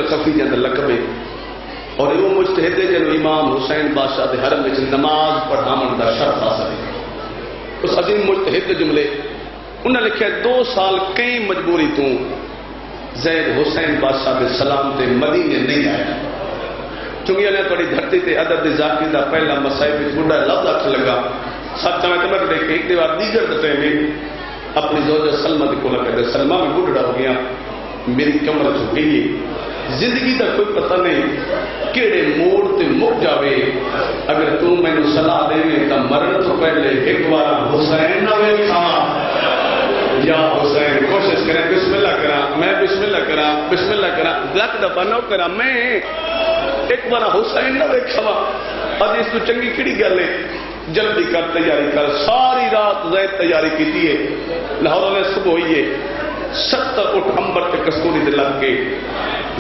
الخفی جندر لقبے اور وہ مجتہد ہے جنہوں امام حسین بادشاہ دے حرم میں نماز پڑھامن دا شرف حاصل ہے. اس عظیم مجتہد جملے انہوں نے لکھا 2 سال کئی مجبوری تو زید حسین بادشاہ دے سلام تے مدینے نہیں آیا. چونکہ انہیں تھوڑی دھرتی تے عدد ذاکی دا پہلا مسائب بڑا لفظ اچھا لگا. ساتھ چاہے تو میں دیکھ ایک دیوار دیگر دتے میں اپنی زوجہ سلمہ کو لگا دے سلمہ میں بڑھڑا ہو گیا میری کمر چھوٹی ہے زندگی دا کوئی پتہ نہیں کیڑے موڑ تے مک جاوے اگر تو میں نے صلاح دے میں تا مرن تو پہلے ایک بار حسین نہ ویکھا یا حسین کوشش کریں بسم اللہ کرا میں بسم اللہ کرا بسم اللہ کرا لک دفعہ نہ کرا میں ایک بار حسین نہ ویکھا اب اس تو چنگی کیڑی گل ہے جلدی کر تیاری کر. ساری رات زید تیاری کی ہے لاہور میں صبح ہوئی ہے 70 اٹھ امبر تے کستوری دے لگ کے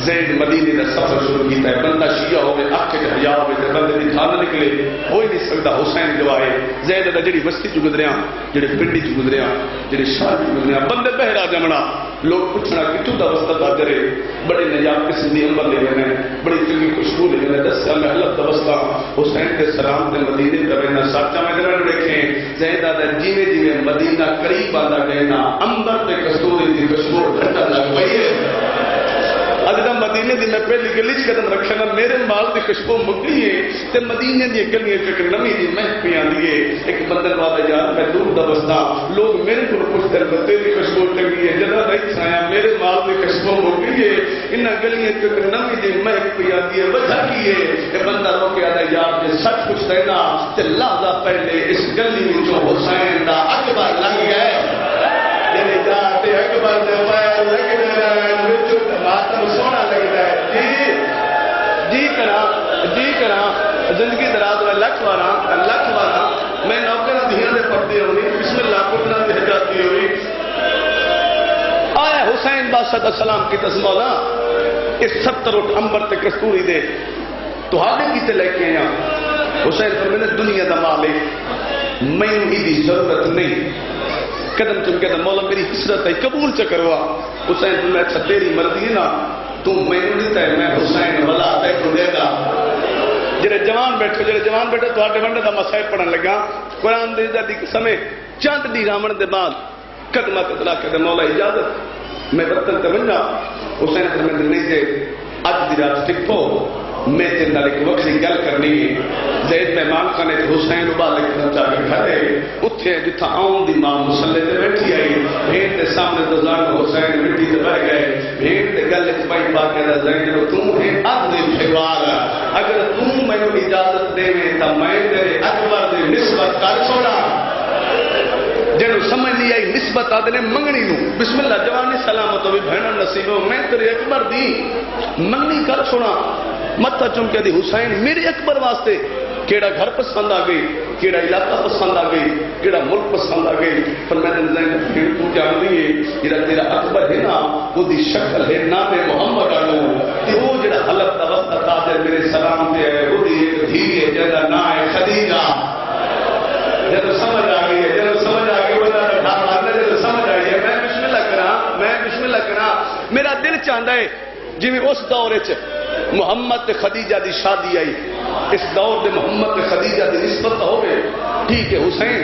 زید مدینے کا سفر شروع کیتا ہے. بندہ شیعہ ہوئے آنکھیں تے حیا ہوئے تے بندے دی کھانا نکلے ہو ہی نہیں سکتا حسین گواہے زید دا جڑی بستی چ گزریا جڑے پنڈی چ گزریا جڑے شہر چ گزریا بندے بہرا جمنا لوگ پوچھنا کتوں دا وسطہ تاجر ہے بڑے نجاب قسم دی امبر لے گئے بڑی چنگی خوشبو لے گئے دس سال میں حلب دا وسطہ حسین کے سلام تے مدینے تے رہنا ساتھا میں جڑا دیکھیں زید دا جیویں جیویں مدینہ قریب آندا گئے نا امبر تے کستوری دی خوشبو گھٹا لگ پئی ہے. اگر مدینے دی میں پہلی گلی چ قدم رکھے نا میرے مال دی خوشبو مکی ہے تے مدینے دی گلیاں چ نمی دی مہک پی آندی ہے. ایک بندے والا یار میں دور دا بستا لوگ میرے کو پوچھتے ہیں بندے دی خوشبو چنگی ہے جدا نہیں چھایا میرے مال دی خوشبو مکی ہے انہاں گلیاں چ نمی دی مہک پی آندی ہے وجہ کی ہے کہ بندہ رو کے آدا یار جے سچ کچھ کہنا تے لحظہ پہلے اس گلی وچوں حسین دا اکبر لنگ گئے جے جاتے اکبر دے پیر لگ گئے ماتم سونا لگتا ہے. جی کرا زندگی دراز میں لکھ وارا میں نوکر دھیاں دے پڑھتی ہوئی بسم اللہ کٹنا دے جاتی ہوئی آیا حسین بادشاہ دا سلام کی تسمولا اس 70 اٹھ امبر تے کستوری دے تو ہاڑے کی تے لے کے آیا حسین فرمایا دنیا دا مالک میں دی ضرورت نہیں قدم چم کے مولا میری حسرت ہے قبول چکروا. حسین فرمایا اچھا تیری مرضی ہے نا تو میں نہیں تے میں حسین والا تے کو دے گا. جڑے جوان بیٹھے تو اڈے ونڈے دا مسائب پڑھن لگا قرآن دی دی سمے چند دی رامن دے بعد قدمہ تدلا کے مولا اجازت میں وطن تے ونجا. حسین فرمایا نہیں تے اج دی رات ٹکو میں تے نال ایک وکری گل کرنی ہے. زید مہمان خانے تے حسین ابال کے چا کے کھڑے اتھے جتھا آؤں دی ماں مصلی تے بیٹھی آئی بھیڑ تے سامنے تو زان حسین مٹی تے بیٹھ گئے بھیڑ تے گل وچ پائی پا کے زین تو ہے اد دی پھیوار اگر تو مینوں اجازت دے تے میں تیرے اکبر دی نسبت کر چھوڑا. جنوں سمجھ نہیں آئی نسبت آدنے منگنی نو بسم اللہ جوانی سلامت ہوئی بہن نصیبوں میں تیرے اکبر دی منگنی کر چھوڑا. متھا چم کے دی حسین میرے اکبر واسطے کیڑا گھر پسند آ گئی کیڑا علاقہ پسند آ گئی کیڑا ملک پسند آ گئی. فرمایا زین پھر تو جان دی جڑا تیرا اکبر ہے نا وہ دی شکل ہے نام محمد آلو تے وہ جڑا حلب دا وقت تاجر میرے سلام تے ہے وہ دی ایک دھی ہے جدا نام ہے خدیجہ. جب سمجھ آ گئی ہے میرا دل چاہتا ہے جی اس دور محمد خدیجہ دی شادی آئی اس دور دے محمد خدیجہ دی نسبت ہو گئے ٹھیک ہے حسین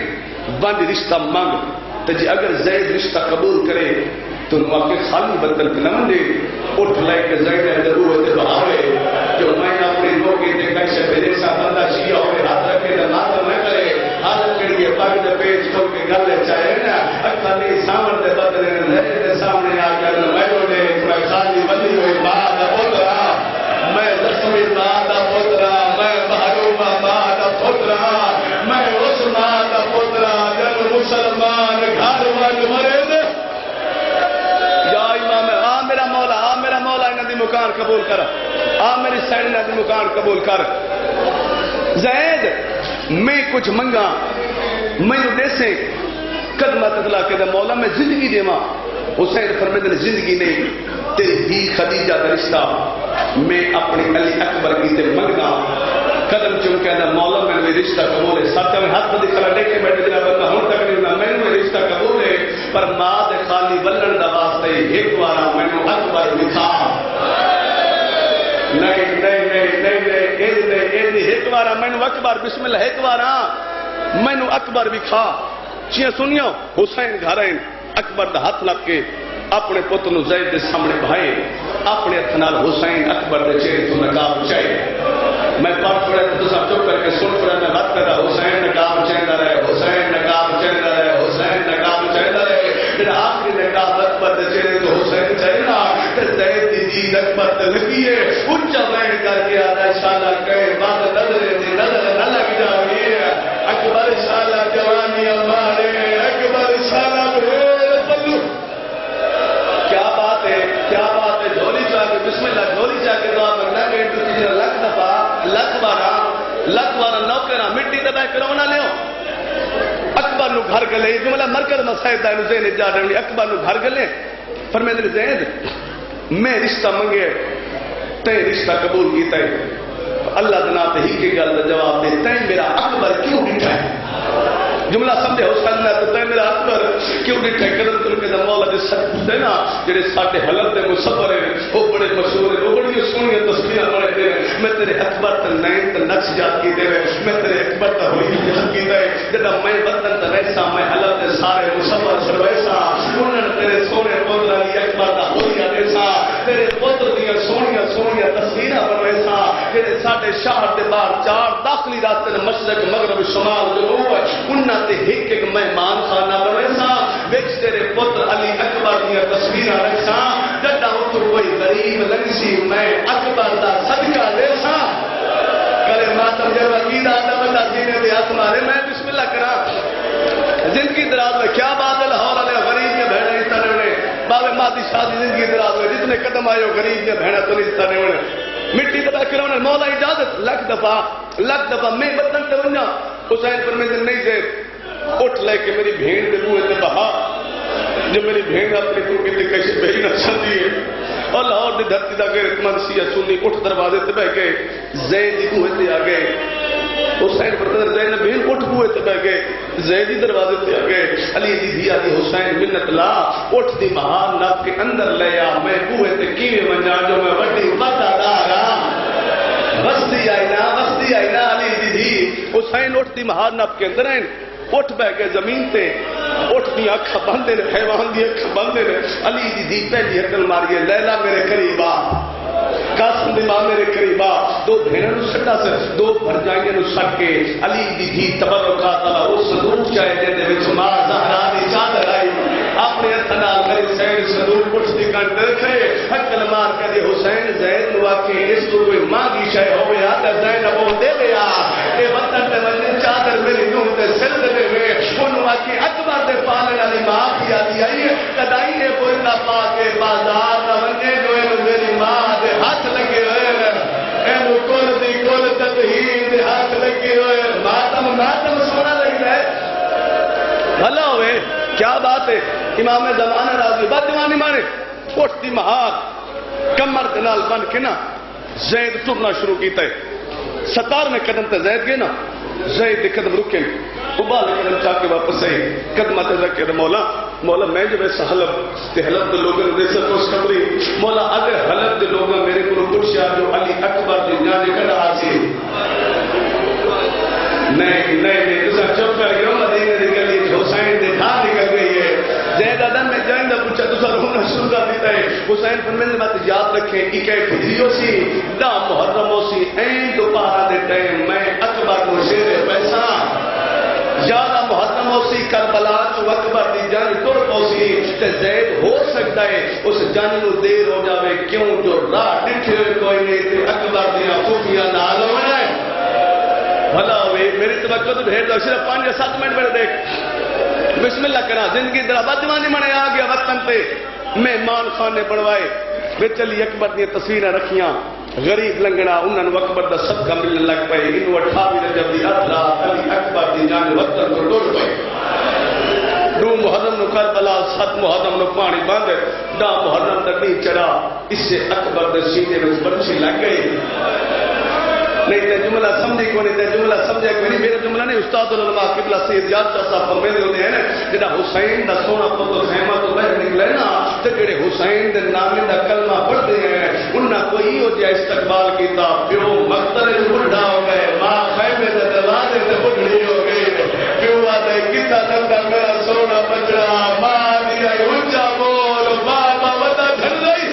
بند رشتہ مانگ تو جی اگر زید رشتہ قبول کرے تو واقع خالی بدل کے نہ دے اٹھ لے کے زید ضرور ہے بہاوے جو میں اپنے موقع تے کیسے میرے ساتھ بندہ شیعہ ہوئے ہاتھ رکھے تو نہ میں کرے حالت کریے پاک دے پیج کھول کے گل چاہے نا اکھلی سامنے دے بدلے نے سامنے آ کر میں نے خالی بندی ہوئی بات پترا میں زخمی بات پترا میں محروم بات پترا میں اس بات پترا جب مسلمان گھر وال مرے دے یا امام میرا مولا انہاں دی مکان قبول کر میری سائن انہاں دی مکان قبول کر. زید میں کچھ منگا میں دے سے قدمہ تدلا کے مولا میں زندگی دیواں. حسین فرمایا زندگی نہیں تیری بھی خدیجہ کا رشتہ میں اپنی علی اکبر کی تے منگنا. قدم چم کے مولا میں نے رشتہ قبول ہے ساتھ میں ہاتھ بدی کھڑا لے کے بیٹھے جناب بندہ ہوں تک نہیں میں نے رشتہ قبول ہے پر ماں دے خالی بلن دا واسطے ایک بار میں نے اکبر دکھا بار مینو اکبر بسم اللہ ایک بار مینو اکبر بھی کھا چیاں سنیو حسین گھر آئے اکبر دا ہاتھ لگ کے اپنے پتر نو زید دے سامنے بھائے اپنے ہاتھ نال حسین اکبر دے چہرے تو نقاب اچھائے میں پڑھ پڑھے تو سب چپ کر کے سن پڑھے میں بات کر رہا حسین نقاب چاہتا رہے حسین نقاب چاہتا رہے حسین نقاب چاہتا رہے پھر آخری نقاب اکبر دے چہرے تو حسین چاہنا زید دی جید اکبر دے لگی ہے اونچا بین کر کے آدھا شالا کہے بعد نظر نہ لگ جاوی اکبر شالا جوانی ہمارے اکبر شالا کیا بات ہے جھولی چاہ کے بسم اللہ جھولی چاہ کے دعا کرنا کہ لکھ دفعہ لکھ بارہ نوکرہ مٹی دبا کرونا لیو اکبر نو گھر گلے جملہ مرکز مسائد دائنو زین جا رہے اکبر نو گھر گلے فرمیدے زید میں رشتہ منگے تے رشتہ قبول کیتا ہے اللہ دنا تے ہی کی گل دا جواب دے تے میرا اکبر کیوں ڈٹھا ہے جملہ سمجھے ہو سکتا ہے تو تے میرا اکبر کیوں ڈٹھا ہے قدر تل کے دا مولا دے سچ دے نا جڑے ساڈے حلب دے مصور ہیں وہ بڑے مشہور ہیں وہ بڑی سونی تصویراں بنے دے میں تیرے اکبر تے نین تے نقش یاد کی دے میں تیرے اکبر تے ہوئی یاد کی دے جدا میں وطن تے رہسا میں حلب دے سارے مصور سرویسا انہاں تیرے سونے پتر علی اکبر دا ہوئی دیسا تیرے پتر دیاں سونیاں تصویراں بنویسا جڑے ساڈے شہر دے باہر چار داخلی راستے مشرق مغرب شمال جنوب انہاں تے ایک مہمان خانہ بنویسا وچ تیرے پتر علی اکبر دیاں تصویراں رکھسا جدا اتو کوئی غریب لنگسی میں اکبر دا صدقہ دیسا کرے ماتم جب عقیدہ دا بندہ سینے دے ہاتھ مارے میں بسم اللہ کرا زندگی دراز میں کیا بات ہے لاہور والے غریب یا بہنیں اس طرح نے بابے مادی شادی زندگی دراز میں جتنے قدم آئے ہو غریب یا بہنیں تو اس طرح نے مٹی دبا کرونے مولا اجازت لکھ دفعہ میں وطن تے ونجا حسین پر میں نہیں دے اٹھ لے کے میری بھین دے بوئے تے بہا جو میری بھین اپنی کو کتے کیسے بہی نہ چلتی ہے اور لاہور دی دھرتی دا غیرت مند سیاہ سنی اٹھ دروازے تے بہ گئے زید دی بوئے تے آ گئے حسین پر زید نے بہن اٹھ بوئے تے بہ گئے زید دی دروازے تے آ گئے علی دی دیا دی حسین منت لا اٹھ دی مہار ناب کے اندر لے آ میں بوئے تے کیویں ونجا جو میں وڈی وفادار وسطی آئی نا علی دی حسین اٹھ دی مہار ناب کے اندر ہیں اٹھ بہ گئے زمین تے اٹھ دی اکھا بندے نے حیوان دی اکھا بندے نے علی دی پہلی حقل ماری ہے لیلا میرے قریب آ قاسم دی ماں میرے قریب آ دو بھینوں نو سٹا سے دو بھرجائیاں نو سٹ کے علی دی تبرکات اللہ اس صدور چاہے دے دے وچ ماں زہرا دی چادر آئی اپنے اتنا میری سین صدور پٹھ دی کنٹ رکھے حقل مار کے دی حسین زید نو آکے اس کو کوئی مانگی شے ہوئے آتا زید ابو دے لیا اے وطن تے وجہ چادر میری نوم تے سر دے ہوئے انہوں آکے اکبر دے پالن علی ماں پیا دی آئی کدائی نے بوئندہ پا کے بازار نہ ونجے جو انہوں میری ماں دے ہاتھ لگے ہوئے انہوں کل دی کل تطہیر دے ہاتھ لگے ہوئے ماتم سونا لگ رہے بھلا ہوئے کیا بات ہے امام زمانہ راضی بات دیوانی مانے اٹھتی مہار کمر دنال بن کے نا زید ٹرنا شروع کیتا ہے 17 قدم تے زید گئے نا زید قدم رکے ابال قدم چاہ کے واپس آئے قدمہ تے رکھے مولا میں جو ایسا حلب تے حلب دے لوگوں نے دیسا کوش خبری مولا اگر حلب دے لوگوں میرے کو پوچھا جو علی اکبر دے جانے کڑا آسی نہیں دوسرا چپ کر گیا مدینے دی گلی حسین دے گھر نکل گئی ہے زید آدم میں جائندہ پوچھا دوسرا رونا شروع کر دیتا ہے حسین فرمینے بات یاد رکھیں اکیٹ ہجریوں سی دا محرموں سی این دوپہرہ دے ٹائم میں اکبر کو شیر پیسہ یادہ محرموں سی کربلا تو اکبر دی جان تر پوسی تے زید ہو سکتا ہے اس جان نو دیر ہو جاوے کیوں جو راہ ڈٹھے کوئی نہیں تے اکبر دیا خوفیاں نال ہونا ہے بھلا ہوئے میری توقع تو بھیڑ دو صرف 5-7 منٹ میں دیکھ بسم اللہ کرا زندگی درہ بدوانی منے آ گیا وطن تے مہمان خانے بڑھوائے بچ علی اکبر دی تصویریں رکھیاں غریب لنگڑا انہوں نے اکبر دا صدقہ ملنے لگ پئے انہوں 28 رجب دی رات علی اکبر دی جان وطن کو ٹوٹ پئے 2 محرم نو کربلا 7 محرم نو پانی بند 10 محرم تک نہیں چڑھا اس سے اکبر دے سینے میں برچی لگ گئی نہیں تے جملہ سمجھے کو نہیں تے جملہ سمجھے کو نہیں میرا جملہ نہیں استاد العلماء قبلہ سید یاد شاہ صاحب فرمیندے ہوندے ہیں جڑا حسین دا سونا پتر خیمہ تو باہر نکلے نا تے جڑے حسین دے نامے دا کلمہ پڑھتے ہیں انہاں کوئی ہو جائے استقبال کیتا پیو مقتل بڈھا ہو گئے ماں دے تے بڑھڑی ہو گئی پیو آدھے کتا لگا میرا سونا بچڑا ماں دیا اونچا بول بابا ودا دھر رہی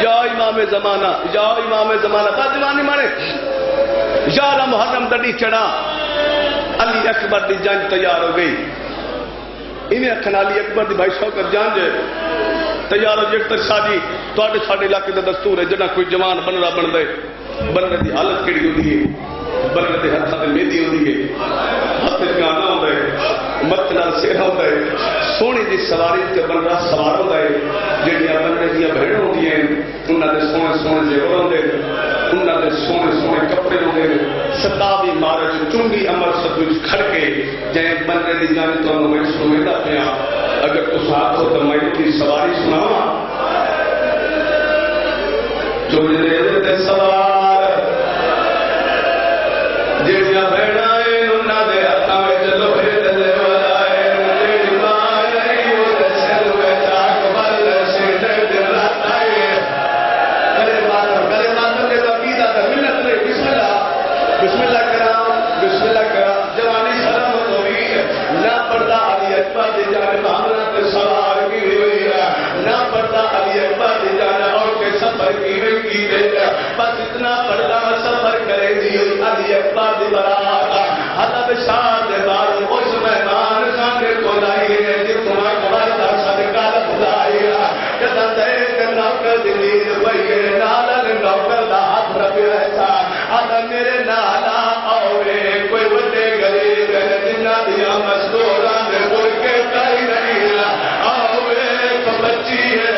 یا امام زمانہ یا امام زمانہ با زمانی مانے یارہ محرم دڑی چڑھا علی اکبر دی جنگ تیار ہو گئی انہیں اکھنا علی اکبر دی بھائی شوکت جان جے تیار ہو جیک تک شاہ جی تو آٹے ساڑھے علاقے دا دستور ہے جنہ کوئی جوان بن رہا بن دے بننے دی حالت کیڑی ہو دی ہے بننے دی ہاتھ ساتھ میدی ہو دی ہے ہاتھ گانا ہو دے مت نال سیرہ ہو دے سونے دی سواری تے بن رہا سوار ہو دے جنیا بننے دیا بہن ہو دی ہیں انہاں دے سونے سونے زیور ہو دے انہاں دے سونے سونے کپڑے ہو دے ستاوی مارج چنگی عمر سب کھڑ کے جائیں بننے دی جانے تو انہوں میں سونے دا پیا اگر تو ساتھ ہو تو میں کی سواری سناوا جو دے سوار جیڑیاں بہنائیں انہاں دے ہتھاں وچ لوہے دے ولائے جیڑی ماں نہیں او تے سر وچ آگ بل سینڈ دے راتائے کرے ماتم دے عقیدہ تے ملت نے بسم اللہ کرام جوانی شرم ہوئی نہ پردہ علی اکبر دی جان بھامرا تے سوار کی ہوئی نہ پردہ علی اکبر دی جان اور کے سفر کی ہوئی کی دے بس اتنا پردہ سفر کرے دی علی اکبر دی برات حضرت شاہ دے بار اس مہمان خانے کو لائیے جتنا اکبر دا صدقہ خدایا جدا تے نوکر دلیر بھئیے نالن نوکر دا ہاتھ رکھے ایسا آدھا میرے نالا آوے کوئی بڑے غریب ہے جنہ دیا مزدوران نے کوئی کہتا ہی نہیں آوے ایک بچی ہے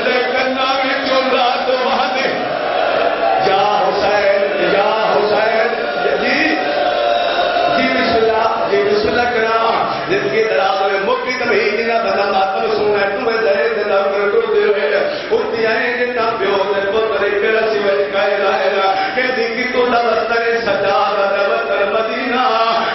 دے کرنا بھی چون رات وہاں دے یا حسین جی بسم اللہ کرام زندگی دراز ہوئے مکی تمہیں جنہ بنا ماتم سونا ہے تمہیں ظاہر دے نام کر کر دے ہوئے اٹھتی آئیں جنہ پیو دے پترے میرا سوائے کائے لائے گا کہ دیکھی تو لبستر سجاد لبستر مدینہ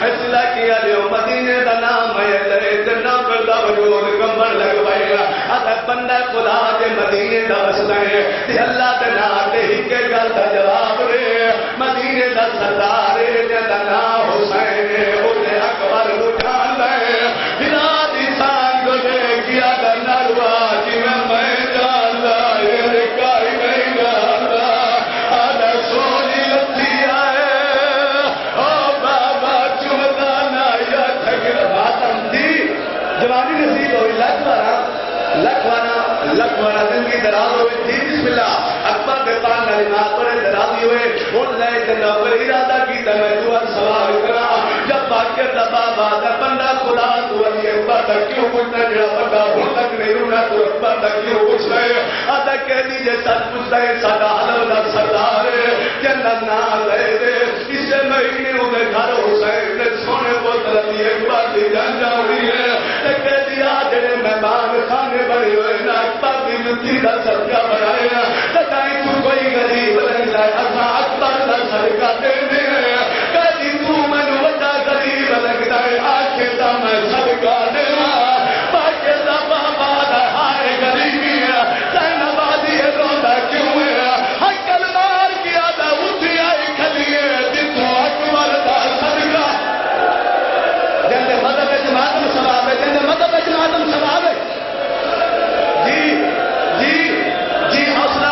اصلاح کیا لیو مدینہ دا نام ہے لئے جنہ پر دا وجود کمبر لگوائے گا اگر بندہ خدا دے مدینہ دا وسلائے تی اللہ دے ناتے ہی کے گل دا جواب رے مدینہ دا سردارے جنہ نام حسین انہیں اکبر اٹھان لائے بنا دی سان کو دے کیا دا نروا جی میں جان لائے رکائی نہیں جان لائے آدھا سونی لتی آئے او بابا چمدانا یا تھگر باتم دی جوانی نصیب ہوئی لکھوانا زندگی دراز ہوئی تھی بسم اللہ اکبر کے پان نالی ناپر درازی ہوئے ان لئے جنہ پر ارادہ کی میں دوار سوال کرا جب باکر دبا بادہ بندہ خدا تو علی اکبر تک کیوں پوچھنا جڑا بندہ ہون تک نہیں رونا تو اکبر تک کیوں پوچھ رہے آدھا کہہ دیجئے ساتھ پوچھ رہے سادہ حلو دا سردار جنہ نام لے دے اس سے مہینے انہیں گھر حسین نے سونے کو علی اکبر دی جان جاؤں ہے کہہ دیا جنہیں مہمان خانے بڑی ہوئے نا اکبر دی جتی دا صدقہ بنائے لگائیں تو کوئی غریب نہیں لائے اپنا اکبر دا صدقہ دے دے کہہ دی تو میں وڈا غریب لگتا ہے آکے دا میں صدقہ دے باکے دا بابا دا ہائے غریبی ہے تین آبادی ہے روندہ کیوں ہے حکل مار کیا دا اٹھی آئی کھلیے جتو اکبر دا صدقہ جنہیں مدد جماعتم سباب ہے جنہیں مدد جماعتم سباب ہے جی حوصلہ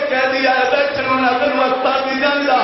کہہ دیا ہے بیٹھن ہونا تین وقت کی جنگ کا